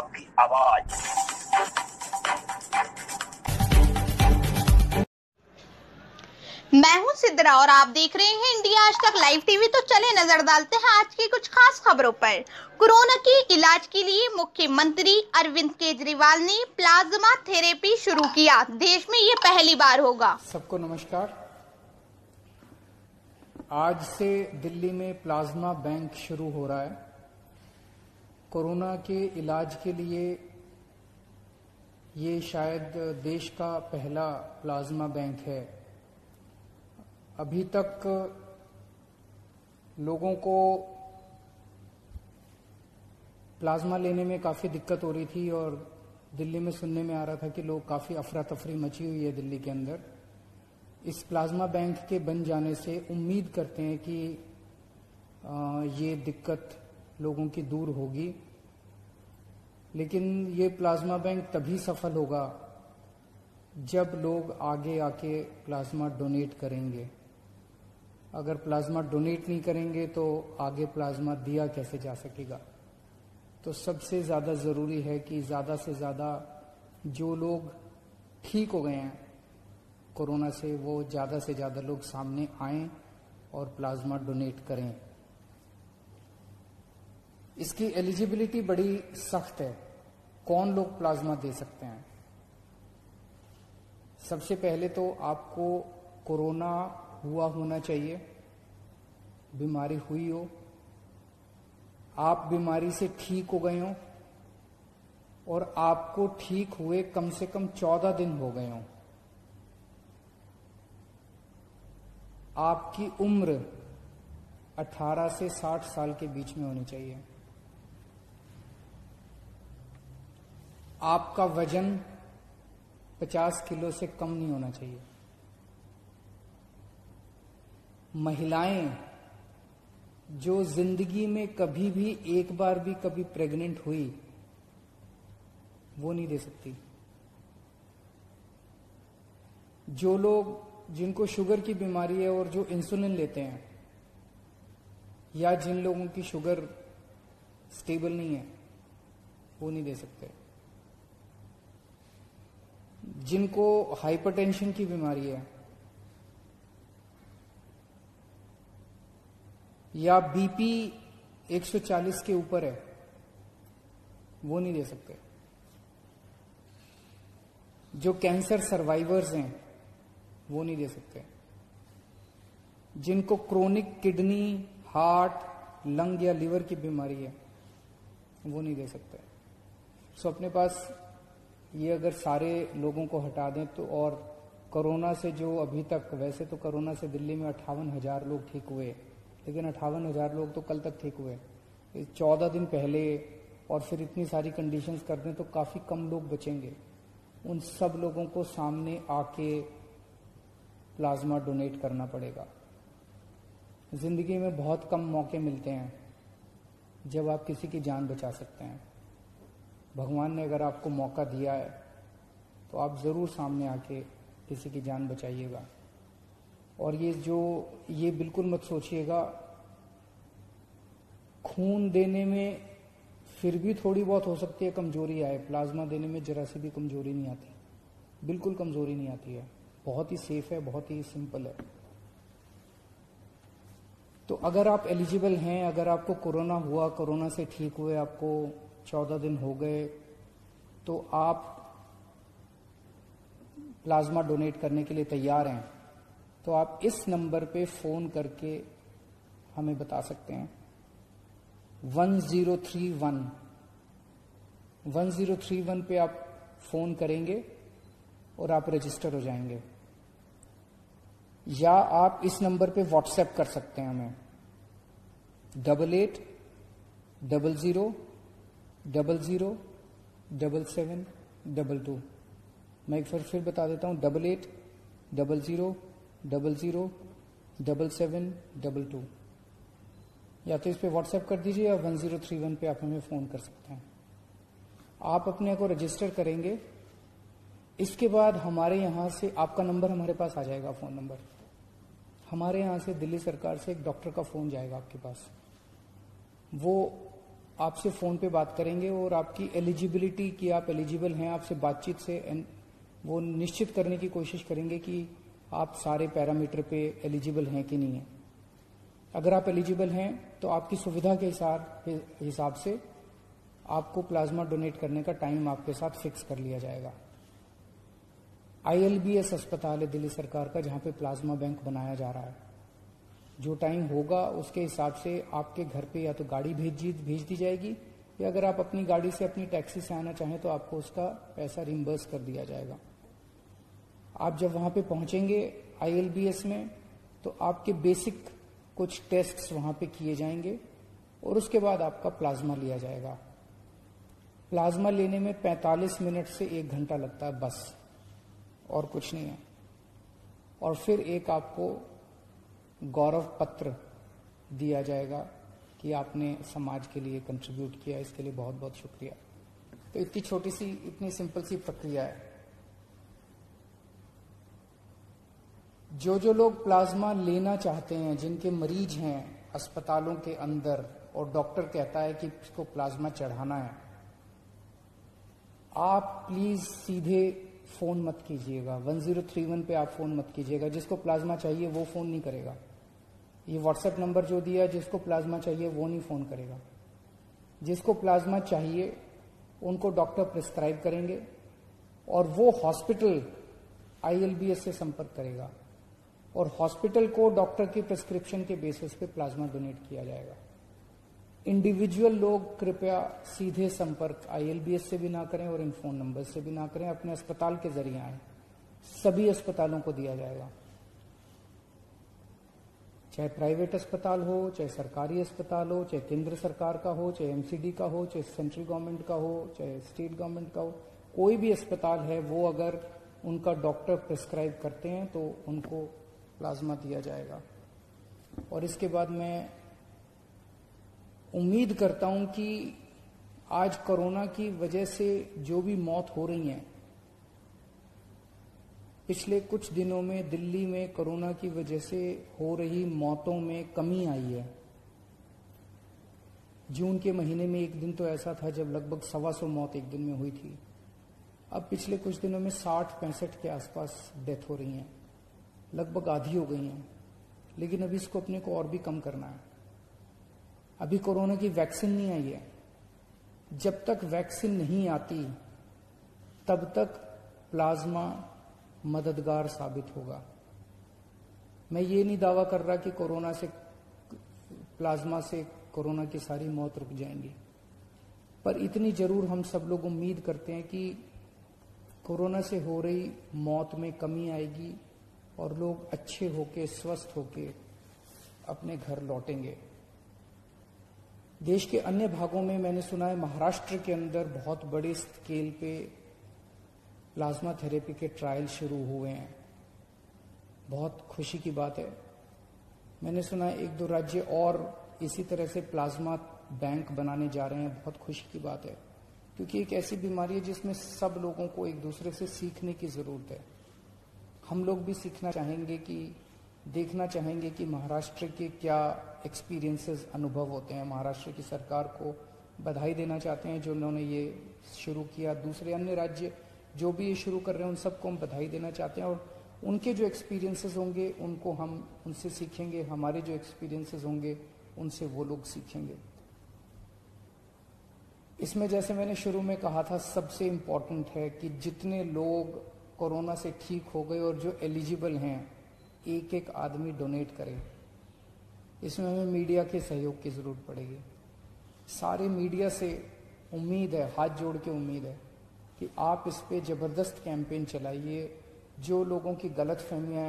आपकी आवाज। मैं हूं सिद्रा और आप देख रहे हैं इंडिया आज तक लाइव टीवी। तो चले नजर डालते हैं आज की कुछ खास खबरों पर। कोरोना के इलाज के लिए मुख्यमंत्री अरविंद केजरीवाल ने प्लाज्मा थेरेपी शुरू किया। देश में ये पहली बार होगा। सबको नमस्कार। आज से दिल्ली में प्लाज्मा बैंक शुरू हो रहा है। कोरोना के इलाज के लिए ये शायद देश का पहला प्लाज्मा बैंक है। अभी तक लोगों को प्लाज्मा लेने में काफ़ी दिक्कत हो रही थी और दिल्ली में सुनने में आ रहा था कि लोग काफ़ी अफरा तफरी मची हुई है दिल्ली के अंदर। इस प्लाज्मा बैंक के बन जाने से उम्मीद करते हैं कि ये दिक्कत लोगों की दूर होगी। लेकिन ये प्लाज्मा बैंक तभी सफल होगा जब लोग आगे आके प्लाज्मा डोनेट करेंगे। अगर प्लाज्मा डोनेट नहीं करेंगे तो आगे प्लाज्मा दिया कैसे जा सकेगा। तो सबसे ज़्यादा ज़रूरी है कि ज़्यादा से ज़्यादा जो लोग ठीक हो गए हैं कोरोना से, वो ज़्यादा से ज़्यादा लोग सामने आएं और प्लाज्मा डोनेट करें। इसकी एलिजिबिलिटी बड़ी सख्त है। कौन लोग प्लाज्मा दे सकते हैं? सबसे पहले तो आपको कोरोना हुआ होना चाहिए, बीमारी हुई हो, आप बीमारी से ठीक हो गए हो और आपको ठीक हुए कम से कम 14 दिन हो गए हो। आपकी उम्र 18 से 60 साल के बीच में होनी चाहिए। आपका वजन 50 किलो से कम नहीं होना चाहिए। महिलाएं जो जिंदगी में कभी भी एक बार भी कभी प्रेग्नेंट हुई वो नहीं दे सकती। जो लोग जिनको शुगर की बीमारी है और जो इंसुलिन लेते हैं, या जिन लोगों की शुगर स्टेबल नहीं है वो नहीं दे सकते। जिनको हाइपरटेंशन की बीमारी है या बीपी 140 के ऊपर है वो नहीं दे सकते। जो कैंसर सर्वाइवर्स हैं वो नहीं दे सकते। जिनको क्रोनिक किडनी, हार्ट, लंग या लिवर की बीमारी है वो नहीं दे सकते। सो अपने पास ये अगर सारे लोगों को हटा दें तो, और कोरोना से जो अभी तक, वैसे तो कोरोना से दिल्ली में 58,000 लोग ठीक हुए, लेकिन 58,000 लोग तो कल तक ठीक हुए। 14 दिन पहले और फिर इतनी सारी कंडीशंस कर दें तो काफ़ी कम लोग बचेंगे। उन सब लोगों को सामने आके प्लाज्मा डोनेट करना पड़ेगा। जिंदगी में बहुत कम मौके मिलते हैं जब आप किसी की जान बचा सकते हैं। भगवान ने अगर आपको मौका दिया है तो आप ज़रूर सामने आके किसी की जान बचाइएगा। और ये बिल्कुल मत सोचिएगा खून देने में फिर भी थोड़ी बहुत हो सकती है कमजोरी आए, प्लाज्मा देने में जरा सी भी कमजोरी नहीं आती, बिल्कुल कमजोरी नहीं आती है। बहुत ही सेफ है, बहुत ही सिंपल है। तो अगर आप एलिजिबल हैं, अगर आपको कोरोना हुआ, कोरोना से ठीक हुए, आपको 14 दिन हो गए, तो आप प्लाज्मा डोनेट करने के लिए तैयार हैं, तो आप इस नंबर पे फ़ोन करके हमें बता सकते हैं। 1031 पे आप फ़ोन करेंगे और आप रजिस्टर हो जाएंगे। या आप इस नंबर पे व्हाट्सएप कर सकते हैं हमें 8800007722। मैं एक बार फिर बता देता हूँ 8800007722। या तो इस पे व्हाट्सएप कर दीजिए या 1031 पे आप हमें फ़ोन कर सकते हैं। आप अपने को रजिस्टर करेंगे, इसके बाद हमारे यहाँ से आपका नंबर हमारे पास आ जाएगा, फ़ोन नंबर। हमारे यहाँ से दिल्ली सरकार से एक डॉक्टर का फ़ोन जाएगा आपके पास। वो आपसे फ़ोन पे बात करेंगे और आपकी एलिजिबिलिटी कि आप एलिजिबल हैं, आपसे बातचीत से वो निश्चित करने की कोशिश करेंगे कि आप सारे पैरामीटर पे एलिजिबल हैं कि नहीं है। अगर आप एलिजिबल हैं तो आपकी सुविधा के हिसाब से आपको प्लाज्मा डोनेट करने का टाइम आपके साथ फिक्स कर लिया जाएगा। ILBS अस्पताल है दिल्ली सरकार का, जहां पे प्लाज्मा बैंक बनाया जा रहा है। जो टाइम होगा उसके हिसाब से आपके घर पे या तो गाड़ी भेज दी जाएगी, या अगर आप अपनी गाड़ी से अपनी टैक्सी से आना चाहें तो आपको उसका पैसा रिम्बर्स कर दिया जाएगा। आप जब वहां पे पहुंचेंगे ILBS में तो आपके बेसिक कुछ टेस्ट्स वहां पे किए जाएंगे और उसके बाद आपका प्लाज्मा लिया जाएगा। प्लाज्मा लेने में 45 मिनट से 1 घंटा लगता है बस, और कुछ नहीं है। और फिर एक आपको गौरव पत्र दिया जाएगा कि आपने समाज के लिए कंट्रीब्यूट किया, इसके लिए बहुत बहुत शुक्रिया। तो इतनी छोटी सी, इतनी सिंपल सी प्रक्रिया है। जो लोग प्लाज्मा लेना चाहते हैं, जिनके मरीज हैं अस्पतालों के अंदर और डॉक्टर कहता है कि इसको प्लाज्मा चढ़ाना है, आप प्लीज सीधे फोन मत कीजिएगा। 1031 पे आप फोन मत कीजिएगा। जिसको प्लाज्मा चाहिए वो फोन नहीं करेगा। ये व्हाट्सएप नंबर जो दिया, जिसको प्लाज्मा चाहिए वो नहीं फोन करेगा। जिसको प्लाज्मा चाहिए उनको डॉक्टर प्रिस्क्राइब करेंगे और वो हॉस्पिटल ILBS से संपर्क करेगा और हॉस्पिटल को डॉक्टर की प्रिस्क्रिप्शन के बेसिस पे प्लाज्मा डोनेट किया जाएगा। इंडिविजुअल लोग कृपया सीधे संपर्क ILBS से भी ना करें और इन फोन नंबर से भी ना करें, अपने अस्पताल के जरिए आए। सभी अस्पतालों को दिया जाएगा, चाहे प्राइवेट अस्पताल हो, चाहे सरकारी अस्पताल हो, चाहे केंद्र सरकार का हो, चाहे MCD का हो, चाहे सेंट्रल गवर्नमेंट का हो, चाहे स्टेट गवर्नमेंट का हो। कोई भी अस्पताल है वो अगर उनका डॉक्टर प्रिस्क्राइब करते हैं तो उनको प्लाज्मा दिया जाएगा। और इसके बाद मैं उम्मीद करता हूं कि आज कोरोना की वजह से जो भी मौत हो रही है, पिछले कुछ दिनों में दिल्ली में कोरोना की वजह से हो रही मौतों में कमी आई है। जून के महीने में एक दिन तो ऐसा था जब लगभग 125 मौत एक दिन में हुई थी। अब पिछले कुछ दिनों में 60-65 के आसपास डेथ हो रही हैं, लगभग आधी हो गई हैं। लेकिन अभी इसको अपने को और भी कम करना है। अभी कोरोना की वैक्सीन नहीं आई है। जब तक वैक्सीन नहीं आती तब तक प्लाज्मा मददगार साबित होगा। मैं ये नहीं दावा कर रहा कि प्लाज्मा से कोरोना की सारी मौत रुक जाएंगी, पर इतनी जरूर हम सब लोग उम्मीद करते हैं कि कोरोना से हो रही मौत में कमी आएगी और लोग अच्छे होके, स्वस्थ होके अपने घर लौटेंगे। देश के अन्य भागों में मैंने सुना है, महाराष्ट्र के अंदर बहुत बड़े स्केल पे प्लाज्मा थेरेपी के ट्रायल शुरू हुए हैं। बहुत खुशी की बात है। मैंने सुना है 1-2 राज्य और इसी तरह से प्लाज्मा बैंक बनाने जा रहे हैं। बहुत खुशी की बात है, क्योंकि एक ऐसी बीमारी है जिसमें सब लोगों को एक दूसरे से सीखने की जरूरत है। हम लोग भी सीखना चाहेंगे कि देखना चाहेंगे कि महाराष्ट्र के क्या एक्सपीरियंसेस, अनुभव होते हैं। महाराष्ट्र की सरकार को बधाई देना चाहते हैं जो उन्होंने ये शुरू किया। दूसरे अन्य राज्य जो भी ये शुरू कर रहे हैं उन सबको हम बधाई देना चाहते हैं और उनके जो एक्सपीरियंसेस होंगे उनको हम उनसे सीखेंगे। हमारे जो एक्सपीरियंसेस होंगे उनसे वो लोग सीखेंगे। इसमें जैसे मैंने शुरू में कहा था, सबसे इम्पोर्टेंट है कि जितने लोग कोरोना से ठीक हो गए और जो एलिजिबल हैं, एक आदमी डोनेट करे। इसमें हमें मीडिया के सहयोग की जरूरत पड़ेगी। सारे मीडिया से उम्मीद है, हाथ जोड़ के उम्मीद है कि आप इस पे जबरदस्त कैंपेन चलाइए। जो लोगों की गलतफहमियां